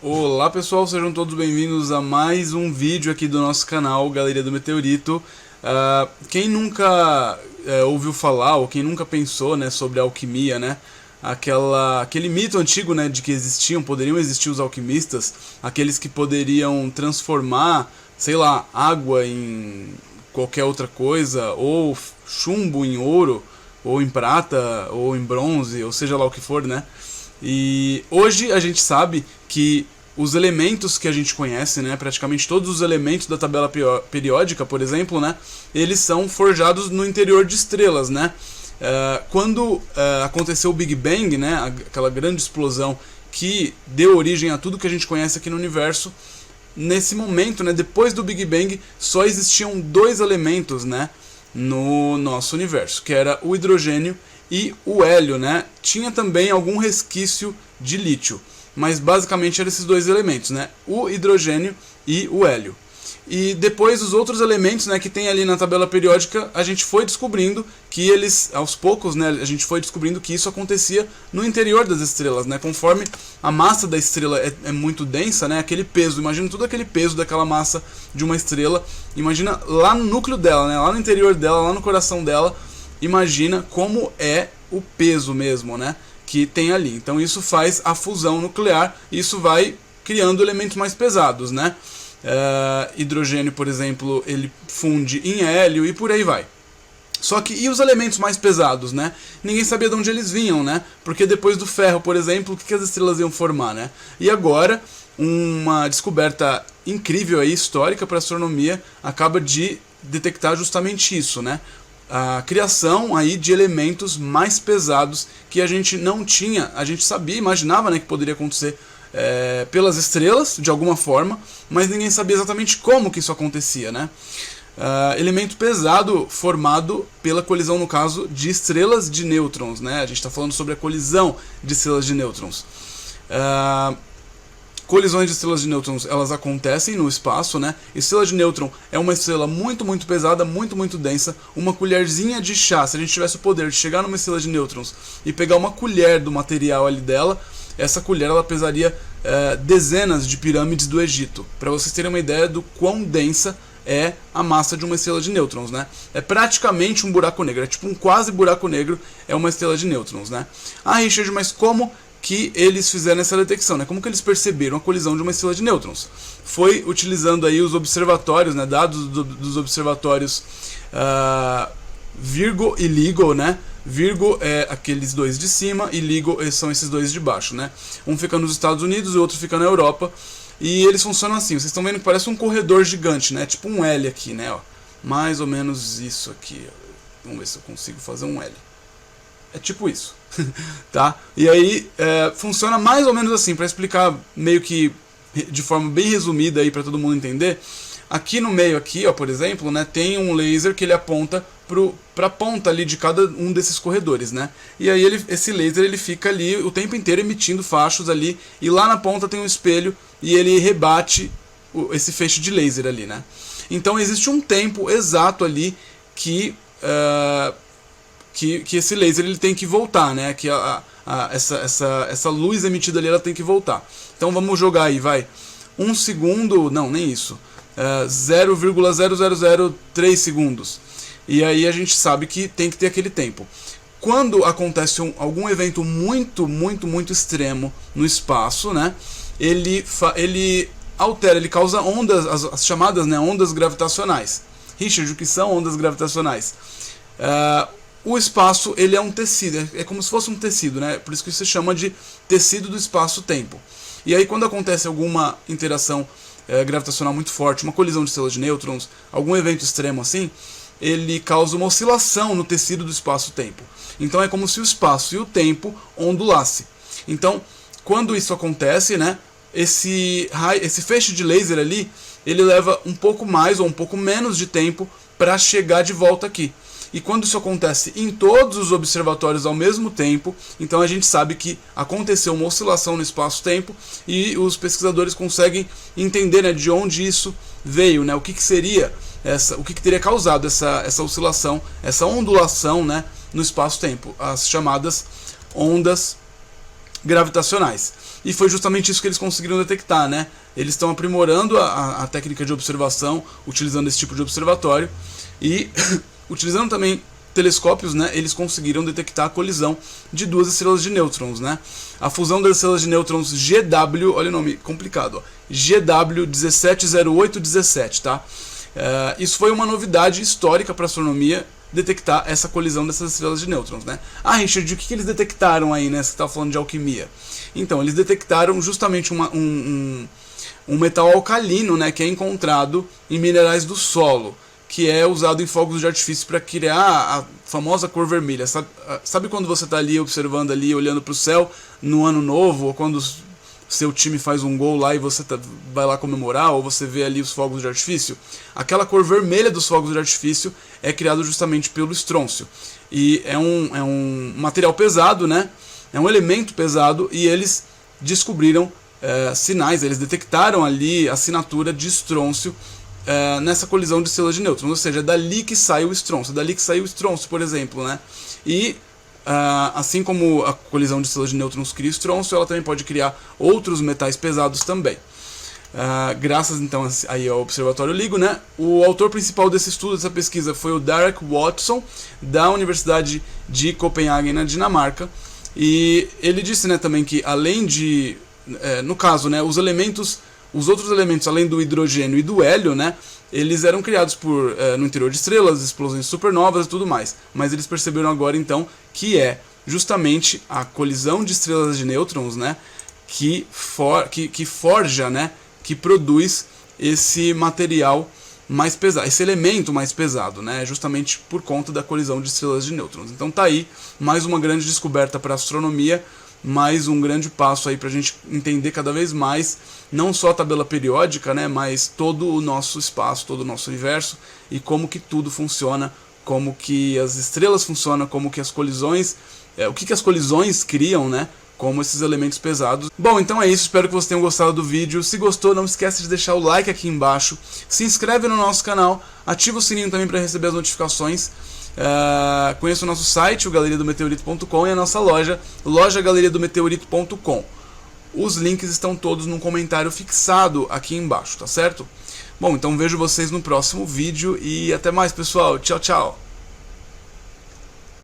Olá pessoal, sejam todos bem-vindos a mais um vídeo aqui do nosso canal Galeria do Meteorito. Quem nunca ouviu falar ou quem nunca pensou, né, sobre a alquimia, né, aquele mito antigo, né, de que poderiam existir os alquimistas, aqueles que poderiam transformar, sei lá, água em qualquer outra coisa, ou chumbo em ouro, ou em prata, ou em bronze, ou seja lá o que for, né? E hoje a gente sabe que os elementos que a gente conhece, né, praticamente todos os elementos da tabela periódica, por exemplo, né, eles são forjados no interior de estrelas, né? Quando aconteceu o Big Bang, né, aquela grande explosão que deu origem a tudo que a gente conhece aqui no universo, nesse momento, né, depois do Big Bang, só existiam dois elementos, né, no nosso universo, que era o hidrogênio e o hélio, né? Tinha também algum resquício de lítio, mas basicamente eram esses dois elementos, né? O hidrogênio e o hélio. E depois os outros elementos, né, que tem ali na tabela periódica, a gente foi descobrindo que eles, aos poucos, né, a gente foi descobrindo que isso acontecia no interior das estrelas, né? Conforme a massa da estrela é muito densa, né, aquele peso, imagina todo aquele peso daquela massa de uma estrela, imagina lá no núcleo dela, né, lá no interior dela, lá no coração dela, imagina como é o peso mesmo, né, que tem ali. Então isso faz a fusão nuclear, isso vai criando elementos mais pesados, né? Hidrogênio, por exemplo, ele funde em hélio e por aí vai. Só que, e os elementos mais pesados, né? Ninguém sabia de onde eles vinham, né? Porque depois do ferro, por exemplo, o que as estrelas iam formar, né? E agora, uma descoberta incrível aí, histórica para a astronomia, acaba de detectar justamente isso, né? A criação aí de elementos mais pesados que a gente não tinha, a gente sabia, imaginava, né, que poderia acontecer pelas estrelas, de alguma forma, mas ninguém sabia exatamente como que isso acontecia, né? Elemento pesado formado pela colisão, no caso, de estrelas de nêutrons, né? A gente está falando sobre a colisão de estrelas de nêutrons. Colisões de estrelas de nêutrons, elas acontecem no espaço, né? Estrela de nêutron é uma estrela muito, muito pesada, muito, muito densa. Uma colherzinha de chá, se a gente tivesse o poder de chegar numa estrela de nêutrons e pegar uma colher do material ali dela, essa colher ela pesaria dezenas de pirâmides do Egito. Para vocês terem uma ideia do quão densa é a massa de uma estrela de nêutrons, né? É praticamente um buraco negro, é tipo um quase buraco negro, é uma estrela de nêutrons, né? Richard, mas como que eles fizeram essa detecção, né? Como que eles perceberam a colisão de uma estrela de nêutrons? Foi utilizando aí os observatórios, né? Dados dos observatórios Virgo e LIGO, né? Virgo é aqueles dois de cima e LIGO são esses dois de baixo, né? Um fica nos Estados Unidos e o outro fica na Europa. E eles funcionam assim, vocês estão vendo que parece um corredor gigante, né? Tipo um L aqui, né? Ó, mais ou menos isso aqui. Vamos ver se eu consigo fazer um L. É tipo isso, tá? E aí funciona mais ou menos assim, para explicar meio que de forma bem resumida aí para todo mundo entender. Aqui no meio aqui, ó, por exemplo, né, tem um laser que ele aponta para a ponta ali de cada um desses corredores, né? E aí esse laser ele fica ali o tempo inteiro emitindo fachos ali, e lá na ponta tem um espelho e ele rebate esse feixe de laser ali, né? Então existe um tempo exato ali que esse laser ele tem que voltar, né? Que essa luz emitida ali ela tem que voltar. Então vamos jogar aí, vai. 1 segundo, não, nem isso. 0,0003 segundos. E aí a gente sabe que tem que ter aquele tempo. Quando acontece algum evento muito, muito, muito extremo no espaço, né? Ele altera, ele causa ondas, as chamadas, né, ondas gravitacionais. Richard, o que são ondas gravitacionais? O espaço ele é um tecido, é como se fosse um tecido, né? Por isso que se chama de tecido do espaço-tempo. E aí quando acontece alguma interação gravitacional muito forte, uma colisão de estrelas de nêutrons, algum evento extremo assim, ele causa uma oscilação no tecido do espaço-tempo. Então é como se o espaço e o tempo ondulassem. Então, quando isso acontece, né, esse feixe de laser ali, ele leva um pouco mais ou um pouco menos de tempo para chegar de volta aqui. E quando isso acontece em todos os observatórios ao mesmo tempo, então a gente sabe que aconteceu uma oscilação no espaço-tempo e os pesquisadores conseguem entender, né, de onde isso veio, né, o que seria o que teria causado essa oscilação, essa ondulação, né, no espaço-tempo, as chamadas ondas gravitacionais. e foi justamente isso que eles conseguiram detectar, né? Eles estão aprimorando a técnica de observação, utilizando esse tipo de observatório, e utilizando também telescópios, né, eles conseguiram detectar a colisão de duas estrelas de nêutrons, né? A fusão das estrelas de nêutrons GW, olha o nome complicado, ó, GW 170817, tá? Isso foi uma novidade histórica para a astronomia, detectar essa colisão dessas estrelas de nêutrons, né? Ah, Richard, o que eles detectaram aí, né? Você está falando de alquimia. Então, eles detectaram justamente um metal alcalino, né, que é encontrado em minerais do solo, que é usado em fogos de artifício para criar a famosa cor vermelha. Sabe quando você está ali observando ali, olhando para o céu no ano novo, ou quando seu time faz um gol lá e você vai lá comemorar, ou você vê ali os fogos de artifício? Aquela cor vermelha dos fogos de artifício é criada justamente pelo estrôncio. E é um material pesado, né? É um elemento pesado, e eles descobriram sinais, eles detectaram ali a assinatura de estrôncio nessa colisão de estrelas de nêutrons, ou seja, é dali que sai o estrôncio, por exemplo, né? E assim como a colisão de estrelas de nêutrons cria estrôncio, ela também pode criar outros metais pesados também. Graças então aí ao Observatório LIGO, né? O autor principal desse estudo, dessa pesquisa, foi o Derek Watson, da Universidade de Copenhague, na Dinamarca, e ele disse, né, também que além de, no caso, né, os outros elementos, além do hidrogênio e do hélio, né, eles eram criados no interior de estrelas, explosões supernovas e tudo mais. Mas eles perceberam agora, então, que é justamente a colisão de estrelas de nêutrons, né, que forja, né, que produz esse material mais pesado, esse elemento mais pesado, né, justamente por conta da colisão de estrelas de nêutrons. Então tá aí mais uma grande descoberta para a astronomia, mais um grande passo aí para a gente entender cada vez mais, não só a tabela periódica, né, mas todo o nosso espaço, todo o nosso universo, e como que tudo funciona, como que as estrelas funcionam, como que as colisões, o que as colisões criam, né, como esses elementos pesados. Bom, então é isso, espero que vocês tenham gostado do vídeo. Se gostou, não esquece de deixar o like aqui embaixo, se inscreve no nosso canal, ativa o sininho também para receber as notificações. Conheça o nosso site, o galeriadometeorito.com, e a nossa loja, lojagaleriadometeorito.com. Os links estão todos no comentário fixado aqui embaixo, tá certo? Bom, então vejo vocês no próximo vídeo e até mais, pessoal. Tchau, tchau!